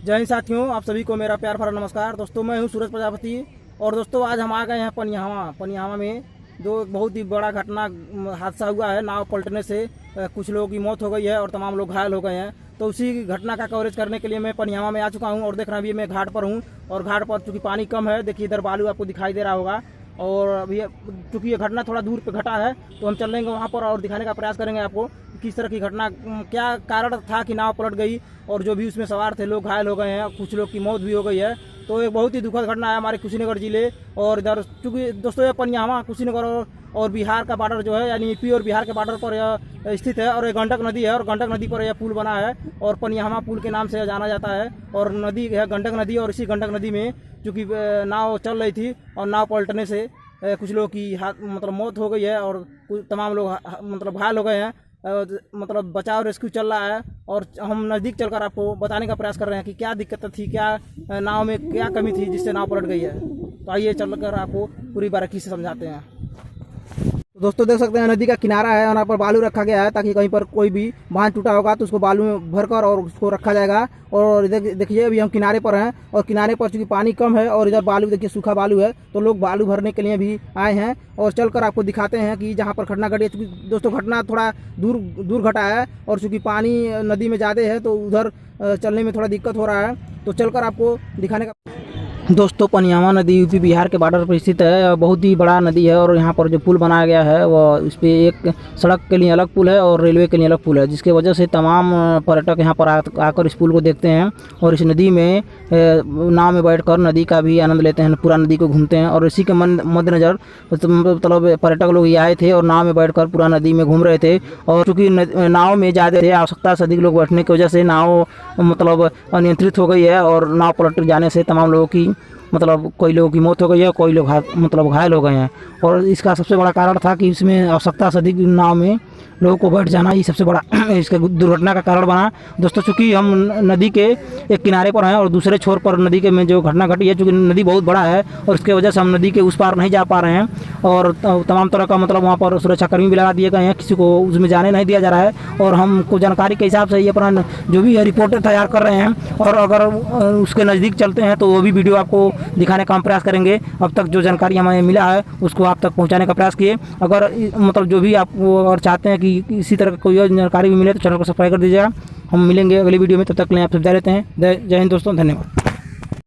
जय हिंद साथियों, आप सभी को मेरा प्यार भरा नमस्कार। दोस्तों, मैं हूं सूरज प्रजापति और दोस्तों आज हम आ गए हैं पनियावा में जो बहुत ही बड़ा घटना हादसा हुआ है। नाव पलटने से कुछ लोगों की मौत हो गई है और तमाम लोग घायल हो गए हैं। तो उसी घटना का कवरेज करने के लिए मैं पनियावा में आ चुका हूं और देख रहा अभी मैं घाट पर हूं और घाट पर चूँकि पानी कम है, देखिए इधर बालू आपको दिखाई दे रहा होगा। और अभी चूँकि ये घटना थोड़ा दूर पे घटा है तो हम चल लेंगे वहाँ पर और दिखाने का प्रयास करेंगे आपको किस तरह की घटना, क्या कारण था कि नाव पलट गई और जो भी उसमें सवार थे लोग घायल हो गए हैं, कुछ लोग की मौत भी हो गई है। तो एक बहुत ही दुखद घटना है हमारे कुशीनगर जिले और इधर चूँकि दोस्तों ये पनियावा कुशीनगर और बिहार का बॉर्डर जो है यानी यूपी और बिहार के बॉर्डर पर यह स्थित है और ये गंडक नदी है और गंडक नदी पर यह पुल बना है और पनियावा पुल के नाम से जाना जाता है। और नदी है गंडक नदी और इसी गंडक नदी में चूँकि नाव चल रही थी और नाव पलटने से कुछ लोगों की मौत हो गई है और तमाम लोग घायल हो गए हैं। बचाव रेस्क्यू चल रहा है और हम नज़दीक चलकर आपको बताने का प्रयास कर रहे हैं कि क्या दिक्कत थी, क्या नाव में क्या कमी थी जिससे नाव पलट गई है। तो आइए चलकर आपको पूरी बारीकी से समझाते हैं। तो दोस्तों देख सकते हैं नदी का किनारा है, यहाँ पर बालू रखा गया है ताकि कहीं पर कोई भी बांध टूटा होगा तो उसको बालू में भरकर और उसको रखा जाएगा। और देखिए अभी हम किनारे पर हैं और किनारे पर चूँकि पानी कम है और इधर बालू देखिए सूखा बालू है तो लोग बालू भरने के लिए भी आए हैं और चलकर आपको दिखाते हैं कि जहाँ पर घटना घटी है। चूँकि दोस्तों घटना थोड़ा दूर घटा है और चूँकि पानी नदी में ज़्यादा है तो उधर चलने में थोड़ा दिक्कत हो रहा है। तो चलकर आपको दिखाने का दोस्तों पनियावा नदी यूपी बिहार के बॉर्डर पर स्थित है, बहुत ही बड़ा नदी है और यहाँ पर जो पुल बनाया गया है वो इस पर एक सड़क के लिए अलग पुल है और रेलवे के लिए अलग पुल है, जिसके वजह से तमाम पर्यटक यहाँ पर आकर इस पुल को देखते हैं और इस नदी में नाव में बैठकर नदी का भी आनंद लेते हैं, पूरा नदी को घूमते हैं। और इसी के मद्देनज़र मतलब पर्यटक लोग ये आए थे और नाव में बैठकर पूरा नदी में घूम रहे थे। और चूँकि नाव में ज़्यादा थे, आवश्यकता से अधिक लोग बैठने की वजह से नाव अनियंत्रित हो गई है और नाव पलट जाने से तमाम लोगों की कोई लोगों की मौत हो गई है, कोई लोग घायल हो गए हैं। और इसका सबसे बड़ा कारण था कि इसमें आवश्यकता से अधिक नाव में लोगों को बैठ जाना ही सबसे बड़ा इसके दुर्घटना का कारण बना। दोस्तों चूँकि हम नदी के एक किनारे पर हैं और दूसरे छोर पर नदी के में जो घटना घटी है, चूँकि नदी बहुत बड़ा है और इसके वजह से हम नदी के उस पार नहीं जा पा रहे हैं और तमाम तरह का वहाँ पर सुरक्षाकर्मी भी लगा दिए गए हैं, किसी को उसमें जाने नहीं दिया जा रहा है। और हमको जानकारी के हिसाब से ये अपना जो भी है रिपोर्टें तैयार कर रहे हैं और अगर उसके नज़दीक चलते हैं तो वो भी वीडियो आपको दिखाने का हम प्रयास करेंगे। अब तक जो जानकारी हमें मिला है उसको आप तक पहुँचाने का प्रयास किए। अगर जो भी आप अगर चाहते हैं कि इसी तरह का कोई और जानकारी भी मिले तो चैनल को सब्सक्राइब कर दीजिएगा। हम मिलेंगे अगली वीडियो में, तब तक के लिए आप सब विदा लेते हैं। जय हिंद दोस्तों, धन्यवाद।